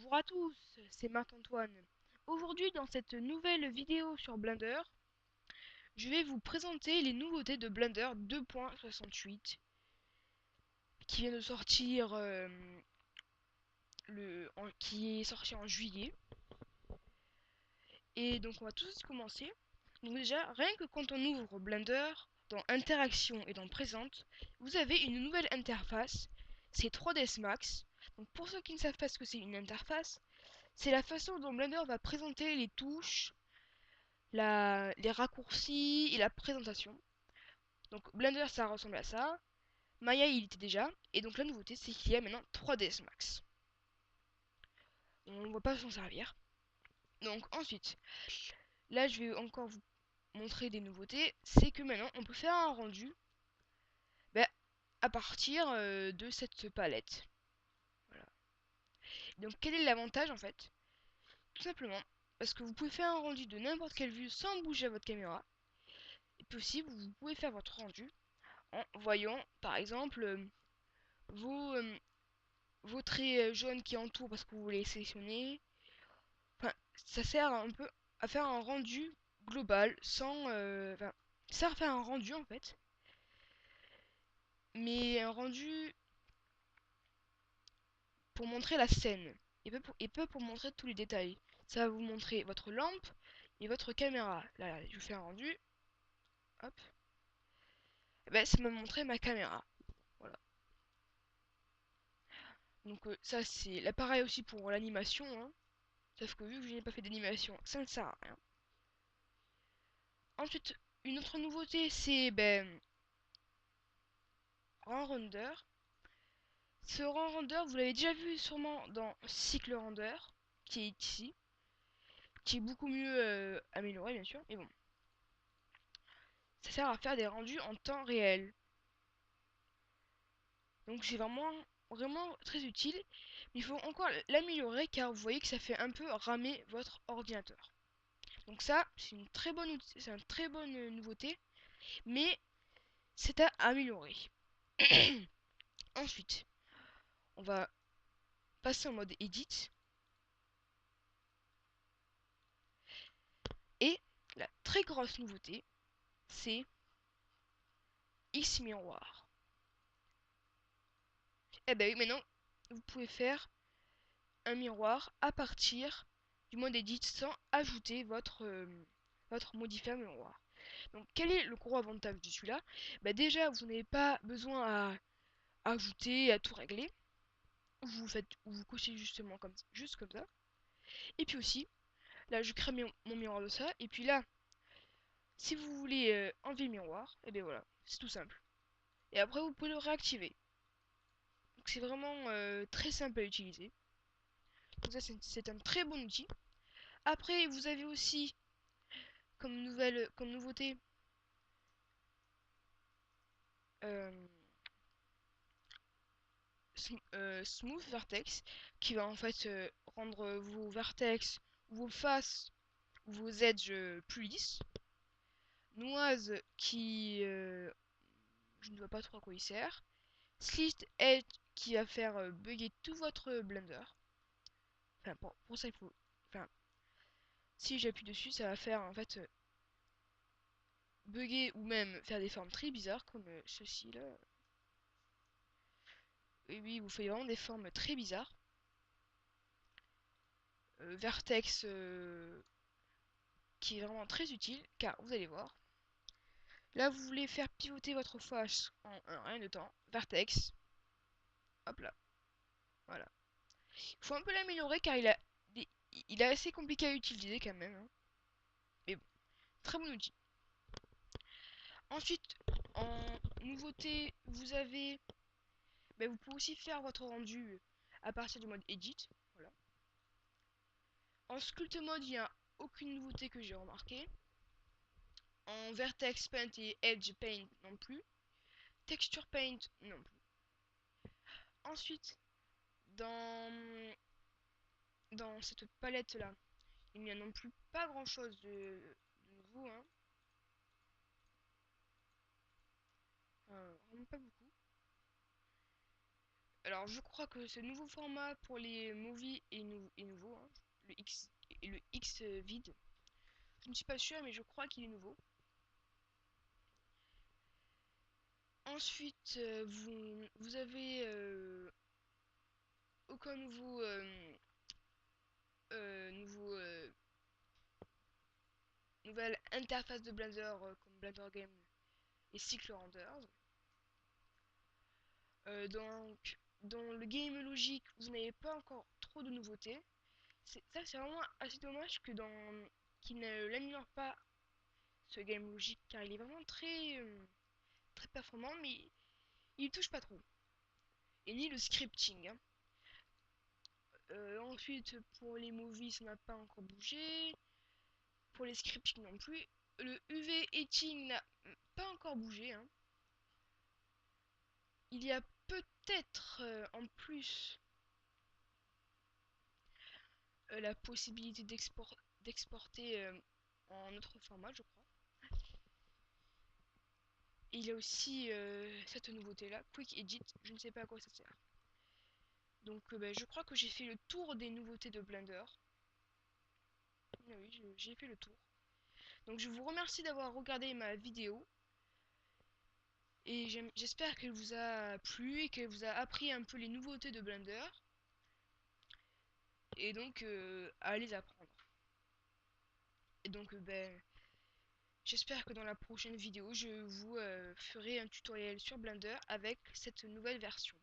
Bonjour à tous, c'est Marc-Antoine. Aujourd'hui, dans cette nouvelle vidéo sur Blender, je vais vous présenter les nouveautés de Blender 2.68 qui vient de sortir, qui est sorti en juillet. Et donc on va tout de suite commencer. Donc déjà, rien que quand on ouvre Blender, dans Interaction et dans Présente, vous avez une nouvelle interface, c'est 3ds Max. Donc pour ceux qui ne savent pas ce que c'est une interface, c'est la façon dont Blender va présenter les touches, les raccourcis et la présentation. Donc Blender ça ressemble à ça. Maya il était déjà. Et donc la nouveauté c'est qu'il y a maintenant 3ds Max. On ne va pas s'en servir. Donc ensuite, là je vais encore vous montrer des nouveautés. C'est que maintenant on peut faire un rendu bah, à partir de cette palette. Voilà. Donc quel est l'avantage en fait? Tout simplement parce que vous pouvez faire un rendu de n'importe quelle vue sans bouger votre caméra. Et puis aussi vous pouvez faire votre rendu en voyant par exemple vos, vos traits jaunes qui entourent parce que vous voulez sélectionner. Enfin, ça sert un peu à faire un rendu global sans. Enfin, ça sert à faire un rendu en fait, mais un rendu pour montrer la scène et peu pour montrer tous les détails. Ça va vous montrer votre lampe et votre caméra. Là, je vous fais un rendu. Hop. Et ben, ça m'a montré ma caméra. Voilà. Donc ça c'est l'appareil aussi pour l'animation. Hein. Sauf que vu que je n'ai pas fait d'animation, ça ne sert à rien. Ensuite, une autre nouveauté, c'est render. Ce render, vous l'avez déjà vu sûrement dans Cycle Render, qui est ici, qui est beaucoup mieux amélioré bien sûr, mais bon. Ça sert à faire des rendus en temps réel. Donc c'est vraiment très utile. Mais il faut encore l'améliorer car vous voyez que ça fait un peu ramer votre ordinateur. Donc ça, c'est une très bonne nouveauté, mais c'est à améliorer. Ensuite, on va passer en mode Edit. Et la très grosse nouveauté, c'est X miroir. Et ben oui, maintenant, vous pouvez faire un miroir à partir du mode Edit sans ajouter votre modifier miroir. Donc quel est le gros avantage de celui-là? Bah déjà, vous n'avez pas besoin à ajouter, à tout régler. Vous cochez justement juste comme ça. Et puis aussi, là je crée mon miroir de ça. Et puis là, si vous voulez enlever le miroir, et bien voilà, c'est tout simple. Et après vous pouvez le réactiver. Donc c'est vraiment très simple à utiliser. Donc ça c'est un très bon outil. Après vous avez aussi comme nouveauté euh, Smooth Vertex qui va en fait rendre vos vertex, vos faces ou vos edges plus lisses. Noise qui je ne vois pas trop à quoi il sert. Slit Edge qui va faire bugger tout votre Blender. Enfin pour ça il faut. Enfin si j'appuie dessus ça va faire en fait bugger ou même faire des formes très bizarres comme ceci là. Et oui, vous faites vraiment des formes très bizarres. Vertex qui est vraiment très utile car vous allez voir. Là, vous voulez faire pivoter votre face en un rien de temps. Vertex. Hop là. Voilà. Il faut un peu l'améliorer car il est assez compliqué à utiliser quand même. Hein. Mais bon, très bon outil. Ensuite, en nouveauté, vous avez. Vous pouvez aussi faire votre rendu à partir du mode Edit. Voilà. En Sculpt Mode, il n'y a aucune nouveauté que j'ai remarqué. En Vertex Paint et Edge Paint non plus. Texture Paint non plus. Ensuite, dans, dans cette palette là, il n'y a non plus pas grand chose de nouveau. Hein. Vraiment pas beaucoup. Alors je crois que ce nouveau format pour les movies est nouveau, hein. Le X et le X vide. Je ne suis pas sûre, mais je crois qu'il est nouveau. Ensuite, vous avez aucun nouveau nouvelle interface de Blender comme Blender Game et Cycle Renders. Dans le game logique, vous n'avez pas encore trop de nouveautés. Ça, c'est vraiment assez dommage qu'il ne l'améliore pas ce game logique car il est vraiment très performant, mais il touche pas trop. Et ni le scripting, hein. Ensuite, pour les movies, ça n'a pas encore bougé. Pour les scripting non plus. Le UV Etching n'a pas encore bougé, hein. Il y a peut-être en plus la possibilité d'exporter en autre format, je crois. Et il y a aussi cette nouveauté-là, Quick Edit, je ne sais pas à quoi ça sert. Donc ben, je crois que j'ai fait le tour des nouveautés de Blender. Ah oui, j'ai fait le tour. Donc je vous remercie d'avoir regardé ma vidéo. Et j'espère qu'elle vous a plu et qu'elle vous a appris un peu les nouveautés de Blender. Et donc à les apprendre. Et donc ben, j'espère que dans la prochaine vidéo, je vous ferai un tutoriel sur Blender avec cette nouvelle version.